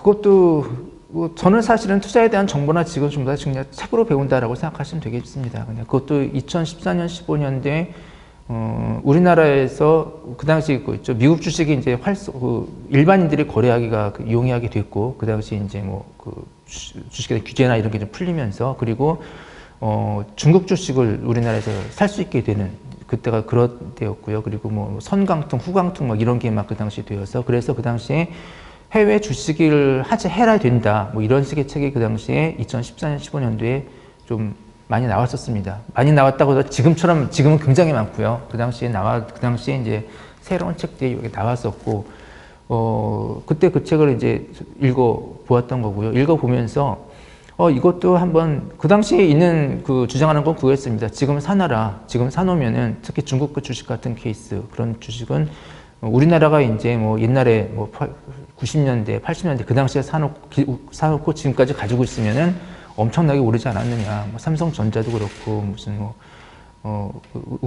그것도 저는 사실은 투자에 대한 정보나 지금 좀 더 그냥 책으로 배운다라고 생각하시면 되겠습니다. 그냥 그것도 2014년, 15년대 우리나라에서 그 당시 미국 주식이 이제 일반인들이 거래하기가 용이하게 됐고, 그 당시 이제 주식에 대한 규제나 이런 게 좀 풀리면서, 그리고 중국 주식을 우리나라에서 살 수 있게 되는 그때가 그런 때였고요. 그리고 선강통, 후강통 이런 게 막 그 당시 되어서, 그래서 그 당시에 해외 주식을 해라 된다 이런 식의 책이 그 당시에 2014년, 15년도에 좀 많이 나왔었습니다. 많이 나왔다고 해서 지금은 굉장히 많고요. 그 당시에 이제 새로운 책들이 여기 나왔었고, 그때 그 책을 이제 읽어 보았던 거고요. 읽어 보면서, 이것도 한번, 그 당시에 있는 주장하는 건 그거였습니다. 지금 사놔라. 지금 사놓으면은, 특히 중국 그 주식 같은 케이스, 그런 주식은 우리나라가 이제 옛날에 90년대, 80년대 그 당시에 사놓고 지금까지 가지고 있으면은 엄청나게 오르지 않았느냐. 삼성전자도 그렇고,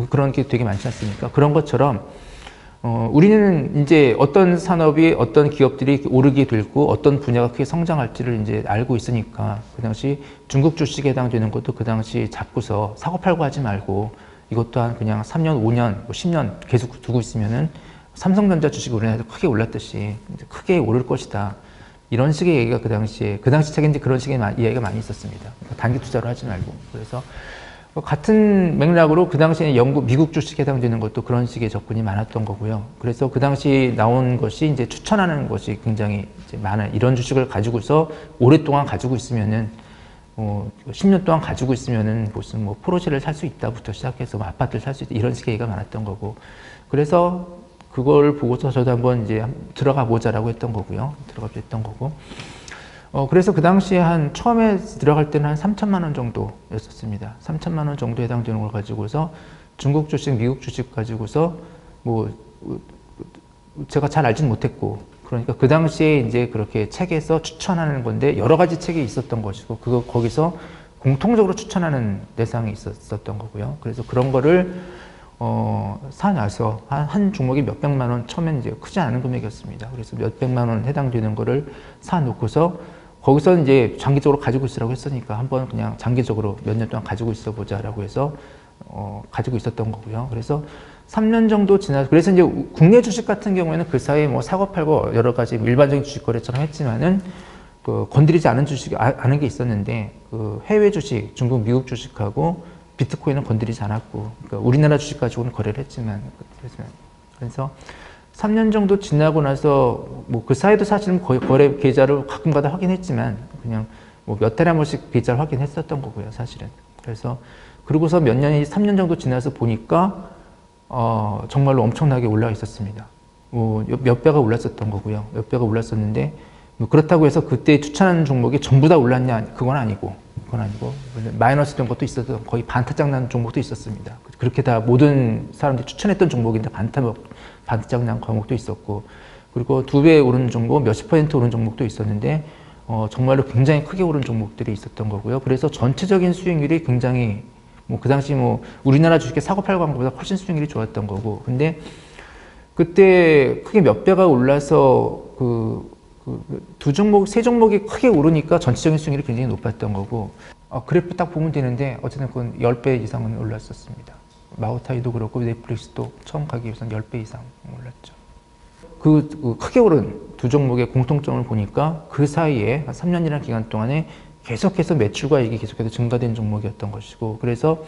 그런 게 되게 많지 않습니까? 그런 것처럼, 우리는 이제 어떤 산업이, 어떤 기업들이 오르게 되고, 어떤 분야가 크게 성장할지를 이제 알고 있으니까, 그 당시 중국 주식에 해당되는 것도 그 당시 잡고서 사고팔고 하지 말고, 이것 또한 그냥 3년, 5년, 10년 계속 두고 있으면은 삼성전자 주식이 우리나라에서 크게 올랐듯이 크게 오를 것이다. 이런 식의 얘기가 그 당시 책인데 그런 식의 이야기가 많이 있었습니다. 단기 투자로 하지 말고. 그래서 같은 맥락으로 그 당시에 미국 주식에 해당되는 것도 그런 식의 접근이 많았던 거고요. 그래서 그 당시 나온 것이 이제 추천하는 것이 굉장히 이제 많아요. 이런 주식을 가지고서 오랫동안 가지고 있으면은 10년 동안 가지고 있으면은 무슨 포르쉐를 살 수 있다부터 시작해서 아파트를 살 수 있다 이런 식의 얘기가 많았던 거고. 그래서 그걸 보고서 저도 한번 이제 들어가 보자라고 했던 거고요. 그래서 그 당시에 처음에 들어갈 때는 한 3천만 원 정도였었습니다. 3천만 원 정도 해당되는 걸 가지고서 중국 주식, 미국 주식 가지고서 제가 잘 알지는 못했고, 그러니까 그 당시에 이제 그렇게 책에서 추천하는 건데 여러 가지 책이 있었던 것이고, 거기서 공통적으로 추천하는 대상이 있었던 거고요. 그래서 그런 거를 사놔서 한 종목이 몇백만 원, 처음엔 이제 크지 않은 금액이었습니다. 그래서 몇백만 원 해당되는 거를 사놓고서 거기서 이제 장기적으로 가지고 있으라고 했으니까 한번 그냥 장기적으로 몇 년 동안 가지고 있어 보자라고 해서 가지고 있었던 거고요. 그래서 3년 정도 지나서, 그래서 이제 국내 주식 같은 경우에는 그 사이에 사고 팔고 여러 가지 일반적인 주식 거래처럼 했지만은 건드리지 않은 않은 게 있었는데, 해외 주식, 중국, 미국 주식하고 비트코인은 건드리지 않았고, 그러니까 우리나라 주식 가지고는 거래를 했지만, 그래서 3년 정도 지나고 나서 그 사이도 사실은 거래 계좌를 가끔가다 확인했지만 그냥 몇 달에 한 번씩 계좌를 확인했었던 거고요, 사실은. 그래서 그러고서 3년 정도 지나서 보니까 정말로 엄청나게 올라가 있었습니다. 몇 배가 올랐었던 거고요. 몇 배가 올랐었는데, 그렇다고 해서 그때 추천하는 종목이 전부 다 올랐냐? 그건 아니고 마이너스 된 것도 있어서 거의 반타작 난 종목도 있었습니다. 그렇게 다 모든 사람들이 추천했던 종목인데 반타작 난 과목도 있었고, 그리고 2배 오른 종목, 몇십 % 오른 종목도 있었는데, 정말로 굉장히 크게 오른 종목들이 있었던 거고요. 그래서 전체적인 수익률이 굉장히 그 당시 우리나라 주식의 사고 팔고 한 것보다 훨씬 수익률이 좋았던 거고, 근데 그때 크게 몇 배가 올라서 세 종목이 크게 오르니까 전체적인 수익률이 굉장히 높았던 거고, 그래프 딱 보면 되는데 어쨌든 그건 10배 이상은 올랐었습니다. 마오타이도 그렇고 넷플릭스도 처음 가기 위해서는 10배 이상 올랐죠. 크게 오른 두 종목의 공통점을 보니까 그 사이에 한 3년이라는 기간 동안에 계속해서 매출과 이익이 계속해서 증가된 종목이었던 것이고, 그래서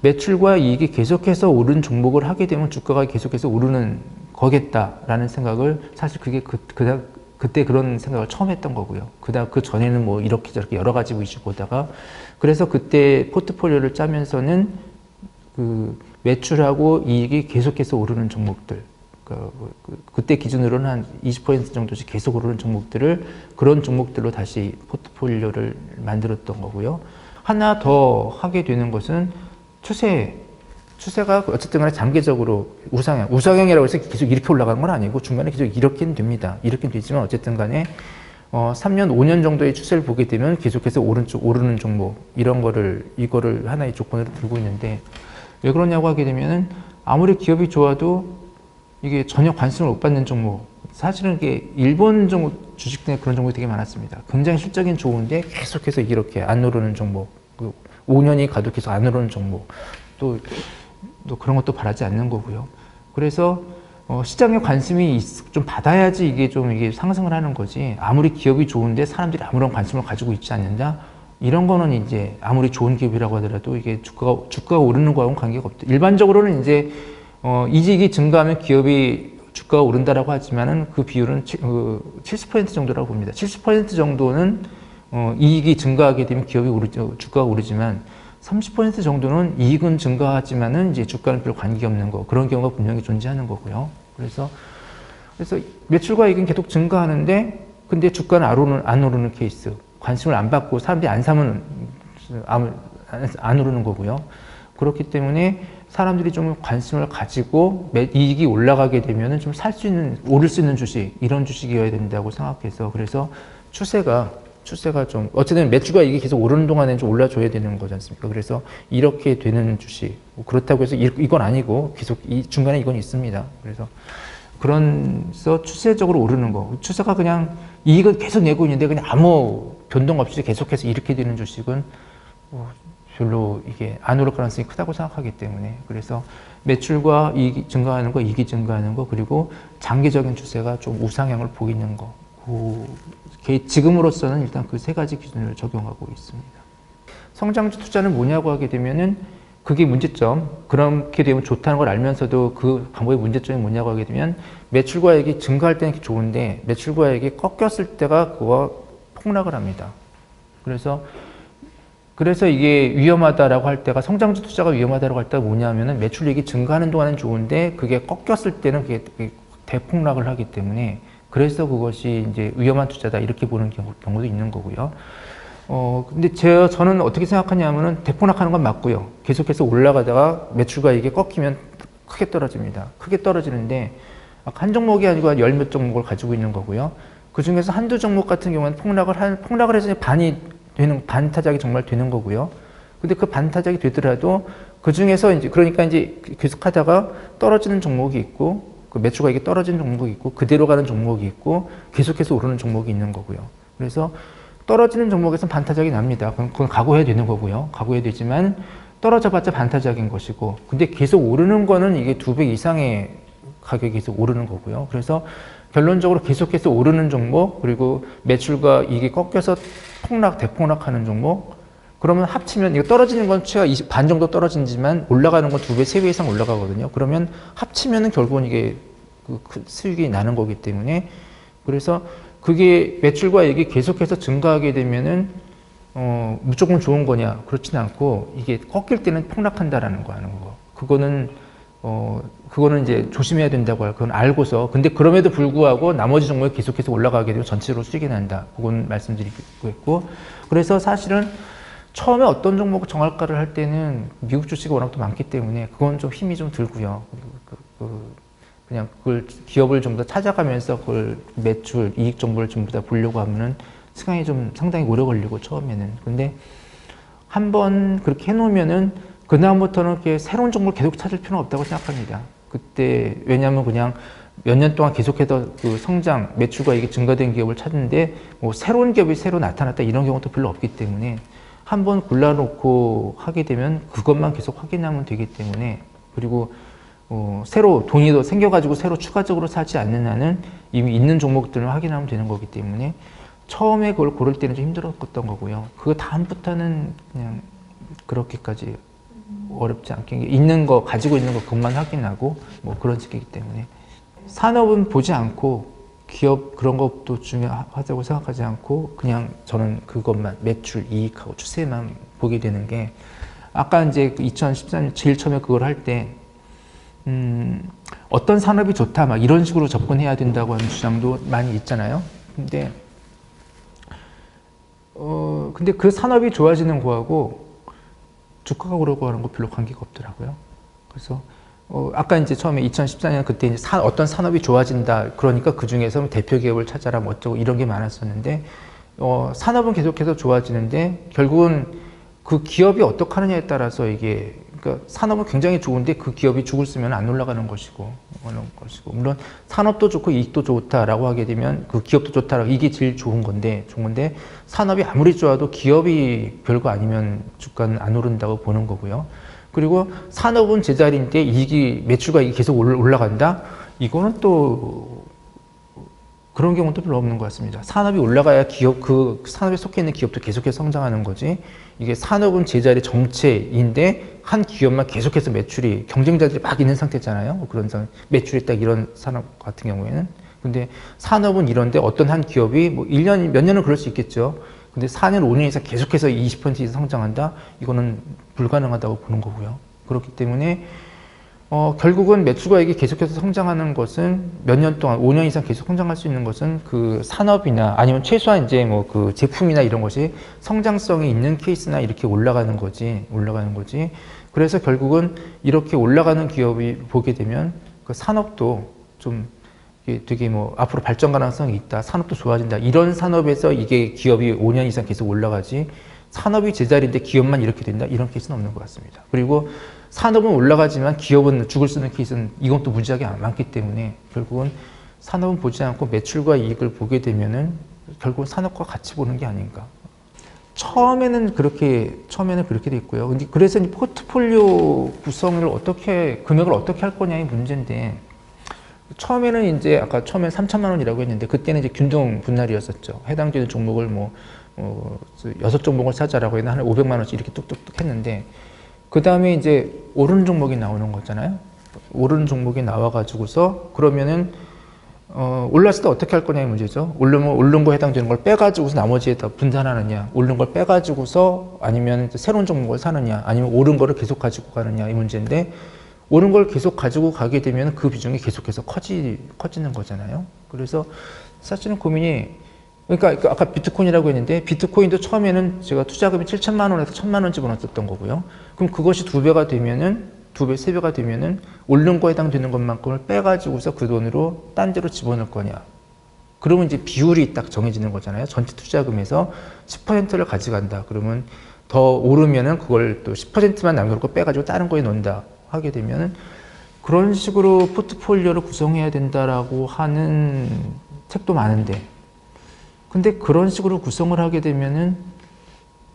매출과 이익이 계속해서 오른 종목을 하게 되면 주가가 계속해서 오르는 거겠다라는 생각을, 사실 그게 그때 그런 생각을 처음 했던 거고요. 그 전에는 이렇게 저렇게 여러 가지 이슈 보다가, 그래서 그때 포트폴리오를 짜면서는 매출하고 이익이 계속해서 오르는 종목들, 그때 기준으로는 한 20% 정도씩 계속 오르는 그런 종목들로 다시 포트폴리오를 만들었던 거고요. 하나 더 하게 되는 것은 추세가 어쨌든 간에 장기적으로 우상향이라고 해서 계속 이렇게 올라가는 건 아니고 중간에 계속 이렇게는 됩니다. 이렇게는 되지만 어쨌든 간에 3년, 5년 정도의 추세를 보게 되면 계속해서 오르는 종목, 이거를 하나의 조건으로 들고 있는데, 왜 그러냐고 하게 되면은 아무리 기업이 좋아도 이게 전혀 관심을 못 받는 종목, 사실은 이게 일본 주식 등에 그런 종목이 되게 많았습니다. 굉장히 실적이 좋은데 계속해서 이렇게 안 오르는 종목, 5년이 가도 계속 안 오르는 종목, 또 그런 것도 바라지 않는 거고요. 그래서 시장에 관심이 좀 받아야지 이게 상승을 하는 거지. 아무리 기업이 좋은데 사람들이 아무런 관심을 가지고 있지 않는다. 이런 거는 이제 아무리 좋은 기업이라고 하더라도 이게 주가가 오르는 거하고는 관계가 없다. 일반적으로는 이제 이직이 증가하면 기업이 주가가 오른다라고 하지만은 그 비율은 70% 정도라고 봅니다. 70% 정도는 이익이 증가하게 되면 주가가 오르지만 30% 정도는 이익은 증가하지만은 이제 주가는 별 관계 없는 거, 그런 경우가 분명히 존재하는 거고요. 그래서 매출과 이익은 계속 증가하는데 근데 주가는 안 오르는 케이스, 관심을 안 받고 사람들이 안 사면 안 오르는 거고요. 그렇기 때문에 사람들이 좀 관심을 가지고 이익이 올라가게 되면은 좀 오를 수 있는 주식, 이런 주식이어야 된다고 생각해서, 그래서 추세가 좀 어쨌든 매출과 이익이 계속 오르는 동안에 좀 올라줘야 되는 거지 않습니까? 그래서 이렇게 되는 주식, 그렇다고 해서 이건 아니고 계속 중간에 이건 있습니다. 그래서 추세적으로 오르는 거, 추세가 그냥 이익을 계속 내고 있는데 그냥 아무 변동 없이 계속해서 이렇게 되는 주식은 별로 이게 안 오를 가능성이 크다고 생각하기 때문에, 그래서 매출과 이익이 증가하는 거, 이익이 증가하는 거, 그리고 장기적인 추세가 좀 우상향을 보이는 거, 지금으로서는 일단 그 세 가지 기준을 적용하고 있습니다. 성장주 투자는 뭐냐고 하게 되면은 그게 문제점, 그렇게 되면 좋다는 걸 알면서도 그 방법의 문제점이 뭐냐고 하게 되면 매출과 이익이 증가할 때는 좋은데 매출과 이익이 꺾였을 때가 그거 폭락을 합니다. 그래서 이게 위험하다라고 할 때가, 성장주 투자가 위험하다라고 할 때가 뭐냐면은 매출이익이 증가하는 동안은 좋은데 그게 꺾였을 때는 그게 대폭락을 하기 때문에, 그래서 그것이 이제 위험한 투자다 이렇게 보는 경우도 있는 거고요. 근데 저는 어떻게 생각하냐면은 대폭락하는 건 맞고요. 계속해서 올라가다가 매출과 이익이 꺾이면 크게 떨어집니다. 크게 떨어지는데 한 종목이 아니고 한 10몇 종목을 가지고 있는 거고요. 그 중에서 한두 종목 같은 경우는 폭락을 해서 반타작이 정말 되는 거고요. 근데 그 반타작이 되더라도 그 중에서 그러니까 계속 하다가 떨어지는 종목이 있고, 그 매출과 이게 떨어지는 종목이 있고, 그대로 가는 종목이 있고, 계속해서 오르는 종목이 있는 거고요. 그래서 떨어지는 종목에서는 반타작이 납니다. 그건 각오해야 되는 거고요. 각오해야 되지만 떨어져봤자 반타작인 것이고, 근데 계속 오르는 거는 이게 2배 이상의 가격이 계속 오르는 거고요. 그래서 결론적으로 계속해서 오르는 종목, 그리고 매출과 이익이 꺾여서 대폭락하는 종목, 그러면 합치면 이거 떨어지는 건 최하 반 정도 떨어지지만 올라가는 건 2배, 3배 이상 올라가거든요. 그러면 합치면은 결국은 이게 수익이 나는 거기 때문에, 그래서 그게 매출과 이익이 계속해서 증가하게 되면은 무조건 좋은 거냐? 그렇지는 않고, 이게 꺾일 때는 폭락한다라는 거 하는 거. 그거는 이제 조심해야 된다고 그건 알고서, 근데 그럼에도 불구하고 나머지 종목이 계속해서 올라가게 되면 전체적으로 수익이 난다. 그건 말씀드리고 있고, 그래서 사실은 처음에 어떤 종목을 정할까를 할 때는 미국 주식이 워낙 또 많기 때문에 그건 좀 힘이 좀 들고요. 그냥 그걸 기업을 좀 더 찾아가면서 그걸 매출, 이익 정보를 전부 다 보려고 하면은 시간이 좀 상당히 오래 걸리고 처음에는. 근데 한번 그렇게 해놓으면은 그다음부터는 이렇게 새로운 정보를 계속 찾을 필요는 없다고 생각합니다. 그때 왜냐하면 그냥 몇 년 동안 계속해서 그 성장, 매출과 이게 증가된 기업을 찾는데 뭐 새로운 기업이 새로 나타났다 이런 경우도 별로 없기 때문에 한번 골라놓고 하게 되면 그것만 계속 확인하면 되기 때문에, 그리고 새로 돈이 더 생겨가지고 새로 추가적으로 사지 않는 한은 이미 있는 종목들을 확인하면 되는 거기 때문에 처음에 그걸 고를 때는 좀 힘들었던 거고요. 그거 다음부터는 그냥 그렇게까지 어렵지 않게 가지고 있는 거 그것만 확인하고 뭐 그런 식이기 때문에, 산업은 보지 않고 기업 그런 것도 중요하다고 생각하지 않고 그냥 저는 그것만 매출, 이익하고 추세만 보게 되는 게, 아까 이제 2014년 제일 처음에 그걸 할 때 어떤 산업이 좋다 막 이런 식으로 접근해야 된다고 하는 주장도 많이 있잖아요. 근데 그 산업이 좋아지는 거하고 주가가 오르고 하는 거 별로 관계가 없더라고요. 그래서 아까 이제 처음에 2014년 그때 이제 어떤 산업이 좋아진다 그러니까 그 중에서 대표 기업을 찾아라 뭐 어쩌고 이런 게 많았었는데, 산업은 계속해서 좋아지는데 결국은 그 기업이 어떻게 하느냐에 따라서 이게 그러니까 산업은 굉장히 좋은데 그 기업이 죽을 쓰면 안 올라가는 것이고, 물론 산업도 좋고 이익도 좋다라고 하게 되면 그 기업도 좋다라고 이게 제일 좋은 건데 산업이 아무리 좋아도 기업이 별거 아니면 주가는 안 오른다고 보는 거고요. 그리고 산업은 제자리인데 이익이 매출과 이익이 계속 올라간다? 이거는 또 그런 경우도 별로 없는 것 같습니다. 산업이 올라가야 그 산업에 속해 있는 기업도 계속해서 성장하는 거지. 이게 산업은 제자리 정체인데 한 기업만 계속해서 매출이 경쟁자들이 막 있는 상태잖아요. 그런 매출이 딱 이런 산업 같은 경우에는. 근데 산업은 이런데 어떤 한 기업이 뭐 1년, 몇 년은 그럴 수 있겠죠. 근데 4년, 5년 이상 계속해서 20% 이상 성장한다? 이거는 불가능하다고 보는 거고요. 그렇기 때문에 결국은 매출과익이 계속해서 성장하는 것은 몇 년 동안, 5년 이상 계속 성장할 수 있는 것은 그 산업이나 아니면 최소한 이제 뭐 그 제품이나 이런 것이 성장성이 있는 케이스나 이렇게 올라가는 거지. 그래서 결국은 이렇게 올라가는 기업이 보게 되면 그 산업도 좀 되게 뭐 앞으로 발전 가능성이 있다. 산업도 좋아진다. 이런 산업에서 이게 기업이 5년 이상 계속 올라가지. 산업이 제자리인데 기업만 이렇게 된다? 이런 케이스는 없는 것 같습니다. 그리고 산업은 올라가지만 기업은 죽을 쓰는 케이스는 이건 또 무지하게 많기 때문에 결국은 산업은 보지 않고 매출과 이익을 보게 되면은 결국은 산업과 같이 보는 게 아닌가. 처음에는 그렇게 돼 있고요. 근데 그래서 이 포트폴리오 구성을 금액을 어떻게 할 거냐의 문제인데, 처음에는 이제 아까 처음에 3천만 원이라고 했는데 그때는 이제 균등 분할이었었죠. 해당되는 종목을 6종목을 사자라고 해서 한 500만 원씩 이렇게 뚝뚝뚝 했는데, 그 다음에 이제 오르는 종목이 나오는 거잖아요. 오르는 종목이 나와가지고서 그러면은 올랐을 때 어떻게 할 거냐의 문제죠. 오른 거에 해당되는 걸 빼가지고서 나머지에다 분산하느냐, 오른 걸 빼가지고서 아니면 새로운 종목을 사느냐, 아니면 오른 거를 계속 가지고 가느냐 이 문제인데, 오른 걸 계속 가지고 가게 되면 그 비중이 계속해서 커지는 거잖아요. 그래서 사실은 고민이, 그러니까 아까 비트코인이라고 했는데 비트코인도 처음에는 제가 투자금이 7천만 원에서 1,000만 원 집어넣었던 거고요. 그럼 그것이 2배가 되면은 2배, 3배가 되면은 오른 거에 해당되는 것만큼을 빼가지고서 그 돈으로 딴 데로 집어넣을 거냐. 그러면 이제 비율이 딱 정해지는 거잖아요. 전체 투자금에서 10%를 가져간다. 그러면 더 오르면은 그걸 또 10%만 남겨놓고 빼가지고 다른 거에 넣는다 하게 되면은 그런 식으로 포트폴리오를 구성해야 된다라고 하는 책도 많은데, 근데 그런 식으로 구성을 하게 되면은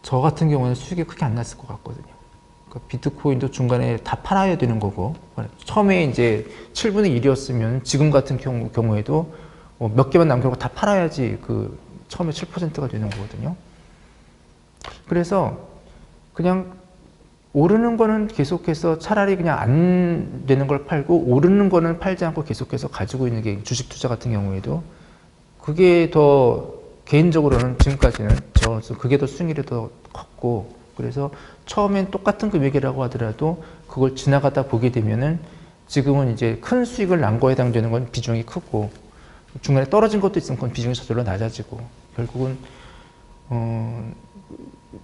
저 같은 경우는 수익이 크게 안 났을 것 같거든요. 그러니까 비트코인도 중간에 다 팔아야 되는 거고, 처음에 이제 7분의 1이었으면 지금 같은 경우에도 몇 개만 남겨놓고 다 팔아야지 그 처음에 7%가 되는 거거든요. 그래서 그냥 오르는 거는 계속해서 차라리 그냥 안 되는 걸 팔고, 오르는 거는 팔지 않고 계속해서 가지고 있는 게 주식 투자 같은 경우에도 그게 더 개인적으로는 지금까지는 그게 더 수익률이 더 컸고, 그래서 처음엔 똑같은 금액이라고 하더라도 그걸 지나가다 보게 되면은 지금은 이제 큰 수익을 난 거에 해당되는 건 비중이 크고, 중간에 떨어진 것도 있으면 그건 비중이 저절로 낮아지고, 결국은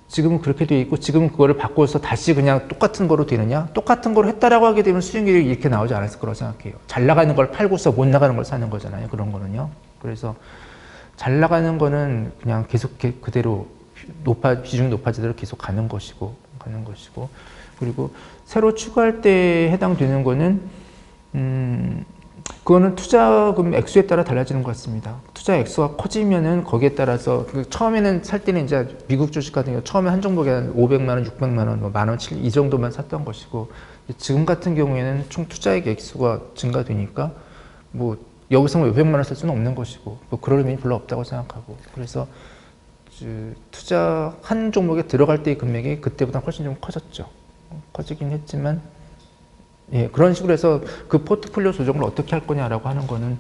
지금은 그렇게 되어 있고, 지금은 그거를 바꿔서 다시 그냥 똑같은 거로 되느냐? 똑같은 거로 했다라고 하게 되면 수익률이 이렇게 나오지 않았을 거라고 생각해요. 잘 나가는 걸 팔고서 못 나가는 걸 사는 거잖아요. 그런 거는요. 그래서 잘 나가는 거는 그냥 계속 그대로 비중이 높아지도록 계속 가는 것이고, 그리고 새로 추가할 때 해당되는 거는 그거는 투자금 액수에 따라 달라지는 것 같습니다. 투자 액수가 커지면은 거기에 따라서 처음에는 살 때는 이제 미국 주식 같은 경우 처음에 한 종목에 한 500만 원, 600만 원, 만 원, 이 정도만 샀던 것이고, 지금 같은 경우에는 총 투자액 액수가 증가되니까 뭐 여기서 500만 원 쓸 수는 없는 것이고, 뭐 그럴 의미는 별로 없다고 생각하고, 그래서 투자 한 종목에 들어갈 때의 금액이 그때보다 훨씬 좀 커지긴 했지만, 예, 그런 식으로 해서 그 포트폴리오 조정을 어떻게 할 거냐라고 하는 거는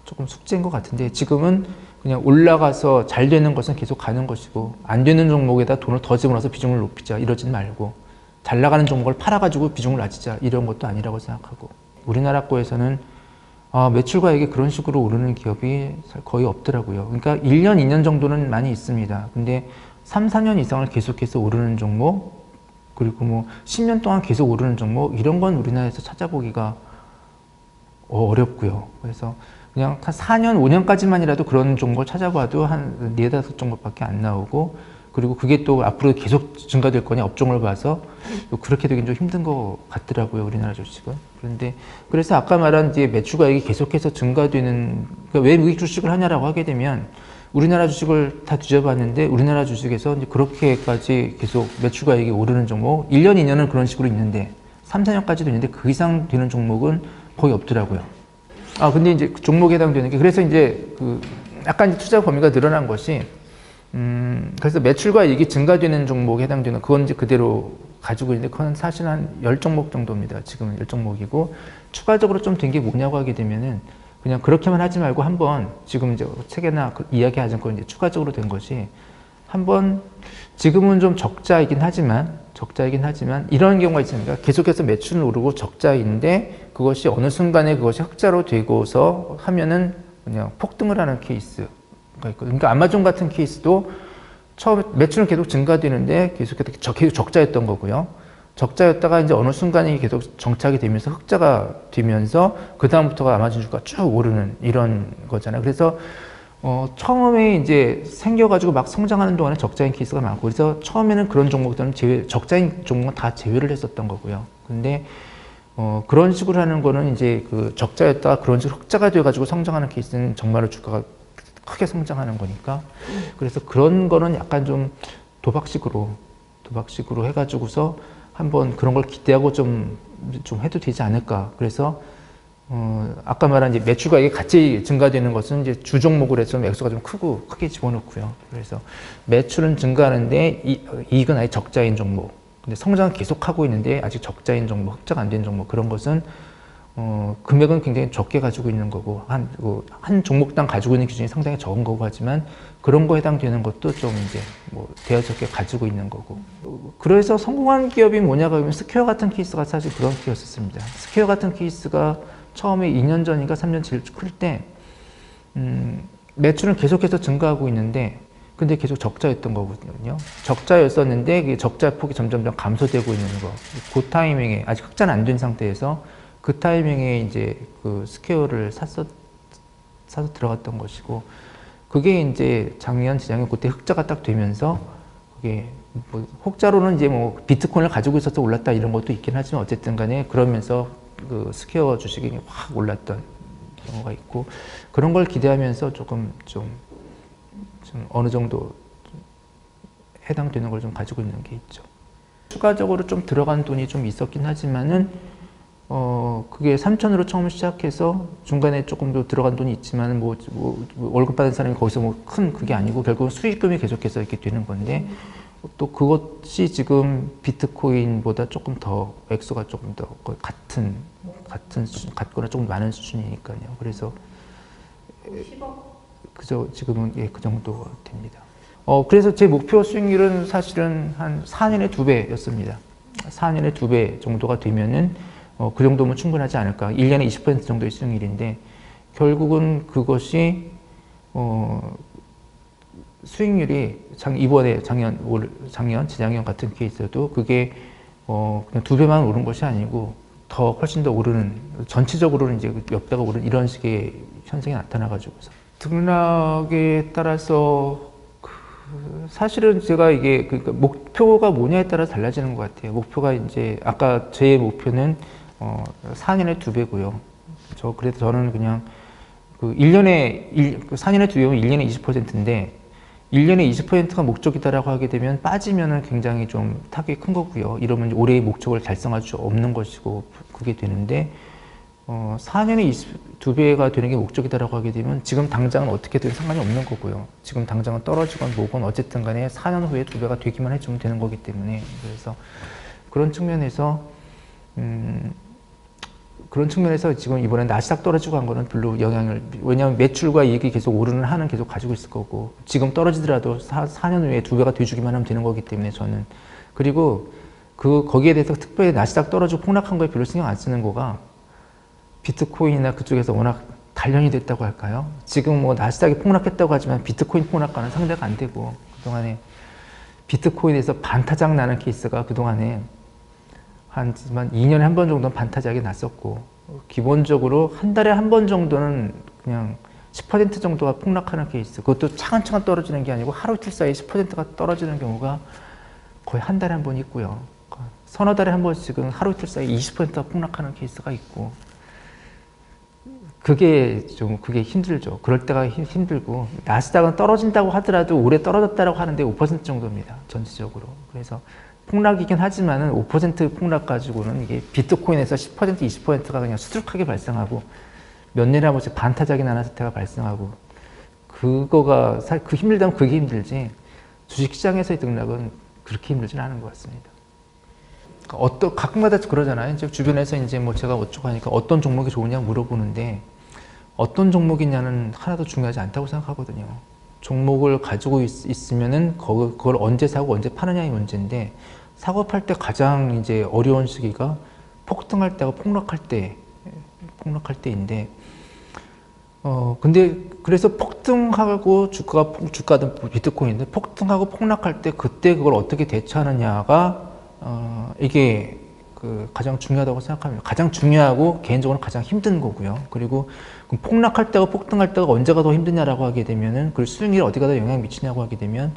조금 숙제인 것 같은데, 지금은 그냥 올라가서 잘 되는 것은 계속 가는 것이고, 안 되는 종목에다 돈을 더 집어넣어서 비중을 높이자 이러진 말고, 잘 나가는 종목을 팔아가지고 비중을 낮추자 이런 것도 아니라고 생각하고, 우리나라 거에서는 매출과액이 그런 식으로 오르는 기업이 거의 없더라고요. 그러니까 1년, 2년 정도는 많이 있습니다. 근데 3, 4년 이상을 계속해서 오르는 종목, 그리고 뭐 10년 동안 계속 오르는 종목, 이런 건 우리나라에서 찾아보기가 어렵고요. 그래서 그냥 한 4년, 5년까지만이라도 그런 종목을 찾아봐도 한 4, 5종목밖에 안 나오고, 그리고 그게 또 앞으로 계속 증가될 거냐 업종을 봐서 그렇게 되긴 좀 힘든 것 같더라고요, 우리나라 주식은. 그런데 그래서 아까 말한 이제 매출가액이 계속해서 증가되는, 그러니까 왜 미국 주식을 하냐라고 하게 되면 우리나라 주식을 다 뒤져봤는데 우리나라 주식에서 이제 그렇게까지 계속 매출가액이 오르는 종목 1년, 2년은 그런 식으로 있는데 3, 4년까지도 있는데 그 이상 되는 종목은 거의 없더라고요. 근데 이제 그 종목에 해당되는 게, 그래서 이제 그 약간 이제 투자 범위가 늘어난 것이, 그래서 매출과 이익이 증가되는 종목에 해당되는, 그건 이제 그대로 가지고 있는데, 그건 사실 한 10종목 정도입니다. 지금은 10종목이고, 추가적으로 좀 된 게 뭐냐고 하게 되면은, 그냥 그렇게만 하지 말고 한번, 지금 이제 책에나 이야기하지 않고 이제 추가적으로 된 것이, 한번, 지금은 좀 적자이긴 하지만, 이런 경우가 있습니다. 계속해서 매출은 오르고 적자인데, 그것이 어느 순간에 그것이 흑자로 되고서 하면은 그냥 폭등을 하는 케이스가 있거든요. 그러니까 아마존 같은 케이스도 처음에 매출은 계속 증가되는데 계속 적자였던 거고요. 적자였다가 이제 어느 순간에 계속 정착이 되면서 흑자가 되면서 그 다음부터가 아마존 주가가 쭉 오르는 이런 거잖아요. 그래서 처음에 이제 생겨가지고 막 성장하는 동안에 적자인 케이스가 많고, 그래서 처음에는 그런 종목들은 적자인 종목은 다 제외를 했었던 거고요. 근데 그런 식으로 하는 거는 이제 그 적자였다가 그런 식으로 흑자가 돼가지고 성장하는 케이스는 정말로 주가가 크게 성장하는 거니까, 그래서 그런 거는 약간 좀 도박식으로 해가지고서 한번 그런 걸 기대하고 좀 해도 되지 않을까. 그래서 아까 말한 이제 매출가액이 같이 증가되는 것은 이제 주 종목으로 해서 액수가 좀 크게 집어넣고요. 그래서 매출은 증가하는데 이익은 아예 적자인 종목. 근데 성장은 계속하고 있는데 아직 적자인 종목, 흑자가 안 된 종목, 그런 것은 금액은 굉장히 적게 가지고 있는 거고, 한 종목당 가지고 있는 기준이 상당히 적은 거고 하지만 그런 거에 해당되는 것도 좀 이제 대여적게 가지고 있는 거고. 그래서 성공한 기업이 뭐냐가 하면 스퀘어 같은 케이스가 사실 그런 케이스였습니다. 스퀘어 같은 케이스가 처음에 2년 전인가 3년 제일 클 때, 매출은 계속해서 증가하고 있는데, 근데 계속 적자였던 거거든요. 적자였었는데, 그 적자 폭이 점점 감소되고 있는 거. 그 타이밍에, 아직 흑자는 안 된 상태에서, 그 타이밍에 이제 그 스퀘어를 사서 들어갔던 것이고, 그게 이제 작년, 재작년 그때 흑자가 딱 되면서, 그게 혹자로는 이제 비트코인을 가지고 있어서 올랐다 이런 것도 있긴 하지만 어쨌든 간에 그러면서 그 스퀘어 주식이 확 올랐던 경우가 있고, 그런 걸 기대하면서 조금 좀 어느 정도 좀 해당되는 걸 좀 가지고 있는 게 있죠. 추가적으로 좀 들어간 돈이 좀 있었긴 하지만은 그게 3천으로 처음 시작해서 중간에 조금 더 들어간 돈이 있지만 월급 받은 사람이 거기서 큰 그게 아니고 결국 수익금이 계속해서 이렇게 되는 건데, 또 그것이 지금 비트코인보다 조금 더 액수가 조금 더 같거나 조금 많은 수준이니까요. 그래서 10억? 그저 지금은 그 정도 됩니다. 그래서 제 목표 수익률은 사실은 한 4년에 2배였습니다. 4년에 2배 정도가 되면은 그 정도면 충분하지 않을까. 1년에 20% 정도의 수익률인데, 결국은 그것이 수익률이 이번에 작년, 재작년 같은 케이스도 그게 그냥 2배만 오른 것이 아니고 더 훨씬 더 오르는, 전체적으로는 이제 몇 배가 오르는 이런 식의 현상이 나타나가지고서 등락에 따라서 사실은 제가 이게 그러니까 목표가 뭐냐에 따라 달라지는 것 같아요. 목표가 이제 아까 제 목표는 4년에 2배고요. 그래도 저는 그냥 4년에 2배면 1년에 20%인데 1년에 20%가 목적이다라고 하게 되면 빠지면은 굉장히 좀 타격이 큰 거고요. 이러면 올해의 목적을 달성할 수 없는 것이고 그게 되는데, 4년에 2배가 되는 게 목적이다라고 하게 되면 지금 당장은 어떻게든 상관이 없는 거고요. 지금 당장은 떨어지건 뭐건 어쨌든 간에 4년 후에 2배가 되기만 해주면 되는 거기 때문에, 그래서 그런 측면에서 지금 이번에 나스닥 떨어지고 한 거는 별로 왜냐하면 매출과 이익이 계속 오르는 한은 계속 가지고 있을 거고, 지금 떨어지더라도 4년 후에 2배가 돼주기만 하면 되는 거기 때문에 저는, 그리고 거기에 대해서 특별히 나스닥 떨어지고 폭락한 거에 별로 신경 안 쓰는 거가 비트코인이나 그쪽에서 워낙 단련이 됐다고 할까요? 지금 나스닥이 폭락했다고 하지만 비트코인 폭락과는 상대가 안 되고, 그동안에 비트코인에서 반타작 나는 케이스가 그동안에 한 2년에 한 번 정도는 반타작이 났었고, 기본적으로 한 달에 한 번 정도는 그냥 10% 정도가 폭락하는 케이스, 그것도 차근차근 떨어지는 게 아니고 하루 이틀 사이에 10%가 떨어지는 경우가 거의 한 달에 한 번 있고요. 서너 달에 한 번씩은 하루 이틀 사이에 20%가 폭락하는 케이스가 있고, 그게 힘들죠. 그럴 때가 힘들고, 나스닥은 떨어진다고 하더라도 올해 떨어졌다고 하는데 5% 정도입니다. 전체적으로. 그래서 폭락이긴 하지만은 5% 폭락 가지고는 이게 비트코인에서 10%, 20%가 그냥 수두룩하게 발생하고, 몇 년에 한 번씩 반타작이 나는 사태가 발생하고, 그거가 그 힘들다면 그게 힘들지, 주식시장에서의 등락은 그렇게 힘들지는 않은 것 같습니다. 각마다 그러잖아요. 이제 주변에서 이제 뭐 제가 어쩌고 하니까 어떤 종목이 좋으냐 물어보는데, 어떤 종목이냐는 하나도 중요하지 않다고 생각하거든요. 종목을 가지고 있으면은 그걸 언제 사고 언제 파느냐의 문제인데, 사고 팔 때 가장 이제 어려운 시기가 폭등할 때하고 폭락할 때인데, 근데 그래서 폭등하고 주가든 비트코인인데 폭등하고 폭락할 때 그때 그걸 어떻게 대처하느냐가 이게 가장 중요하다고 생각합니다. 가장 중요하고 개인적으로 가장 힘든 거고요. 그리고 폭락할 때와 폭등할 때가 언제가 더 힘드냐라고 하게 되면은 그 수익률에 어디가 더 영향을 미치냐고 하게 되면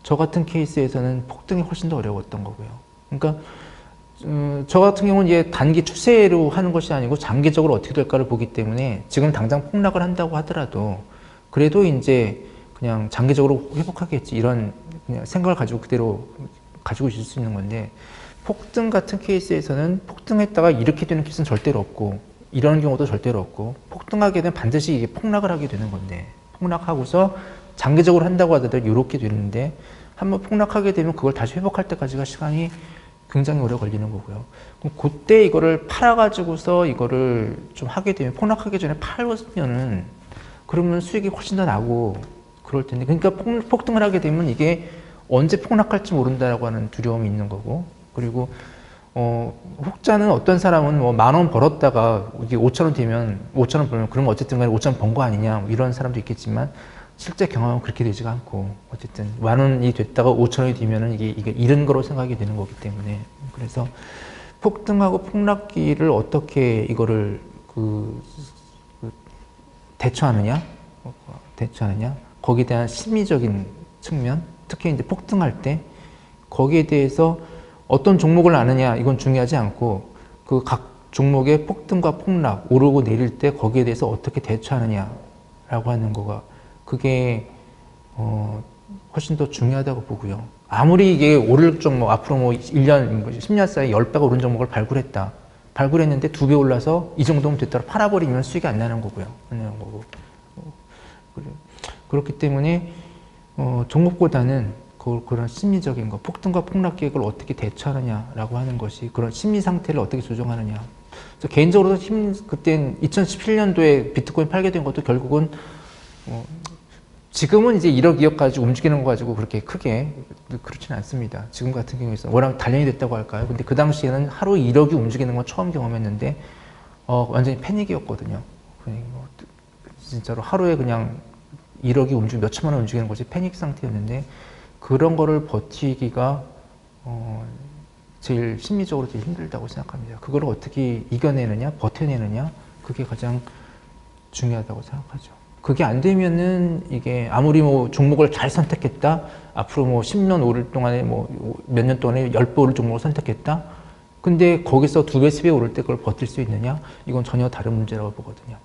저 같은 케이스에서는 폭등이 훨씬 더 어려웠던 거고요. 그러니까 저 같은 경우는 이제 단기 추세로 하는 것이 아니고 장기적으로 어떻게 될까를 보기 때문에 지금 당장 폭락을 한다고 하더라도 그래도 이제 그냥 장기적으로 회복하겠지 이런 그냥 생각을 가지고 그대로 가지고 있을 수 있는 건데, 폭등 같은 케이스에서는 폭등했다가 이렇게 되는 케이스는 절대로 없고 이런 경우도 절대로 없고, 폭등하게 되면 반드시 이게 폭락을 하게 되는 건데, 폭락하고서 장기적으로 한다고 하더라도 이렇게 되는데 한번 폭락하게 되면 그걸 다시 회복할 때까지가 시간이 굉장히 오래 걸리는 거고요. 그럼 그때 이거를 팔아가지고서 이거를 좀 하게 되면, 폭락하기 전에 팔면은 그러면 수익이 훨씬 더 나고 그럴 텐데, 그러니까 폭등을 하게 되면 이게 언제 폭락할지 모른다라고 하는 두려움이 있는 거고, 그리고 혹자는 어떤 사람은 뭐 10,000원 벌었다가 이게 5,000원 되면 5,000원 벌면 그러면 어쨌든 간에 5,000원 번 거 아니냐 뭐 이런 사람도 있겠지만, 실제 경험은 그렇게 되지가 않고 어쨌든 10,000원이 됐다가 5,000원이 되면은 이게 잃은 거로 생각이 되는 거기 때문에, 그래서 폭등하고 폭락기를 어떻게 이거를 대처하느냐 거기에 대한 심리적인 측면, 특히 이제 폭등할 때 거기에 대해서 어떤 종목을 아느냐 이건 중요하지 않고, 그 각 종목의 폭등과 폭락, 오르고 내릴 때 거기에 대해서 어떻게 대처하느냐라고 하는 거가 그게 훨씬 더 중요하다고 보고요. 아무리 이게 오를 종목, 앞으로 뭐 1년, 10년 사이에 10배가 오른 종목을 발굴했는데 2배 올라서 이 정도면 됐더라 팔아버리면 수익이 안 나는 거고요. 안 나는 거고. 그렇기 때문에 종목보다는 그런 심리적인 거, 폭등과 폭락 계획을 어떻게 대처하느냐라고 하는 것이, 그런 심리 상태를 어떻게 조정하느냐. 그래서 개인적으로 그때 2017년도에 비트코인 팔게 된 것도 결국은 지금은 이제 1억 2억 가지고 움직이는 거 가지고 그렇게 크게 그렇지는 않습니다. 지금 같은 경우에는 워낙 단련이 됐다고 할까요? 근데 그 당시에는 하루 1억이 움직이는 건 처음 경험했는데 완전히 패닉이었거든요. 진짜로 하루에 그냥 1억이 몇 천만 원 움직이는 것이 패닉 상태였는데, 그런 거를 버티기가 제일 심리적으로 제일 힘들다고 생각합니다. 그걸 어떻게 이겨내느냐, 버텨내느냐, 그게 가장 중요하다고 생각하죠. 그게 안 되면은 이게 아무리 뭐 종목을 잘 선택했다, 앞으로 뭐 10년 오를 동안에 뭐 몇 년 동안에 10배 오를 종목을 선택했다, 근데 거기서 2배, 3배 오를 때 그걸 버틸 수 있느냐, 이건 전혀 다른 문제라고 보거든요.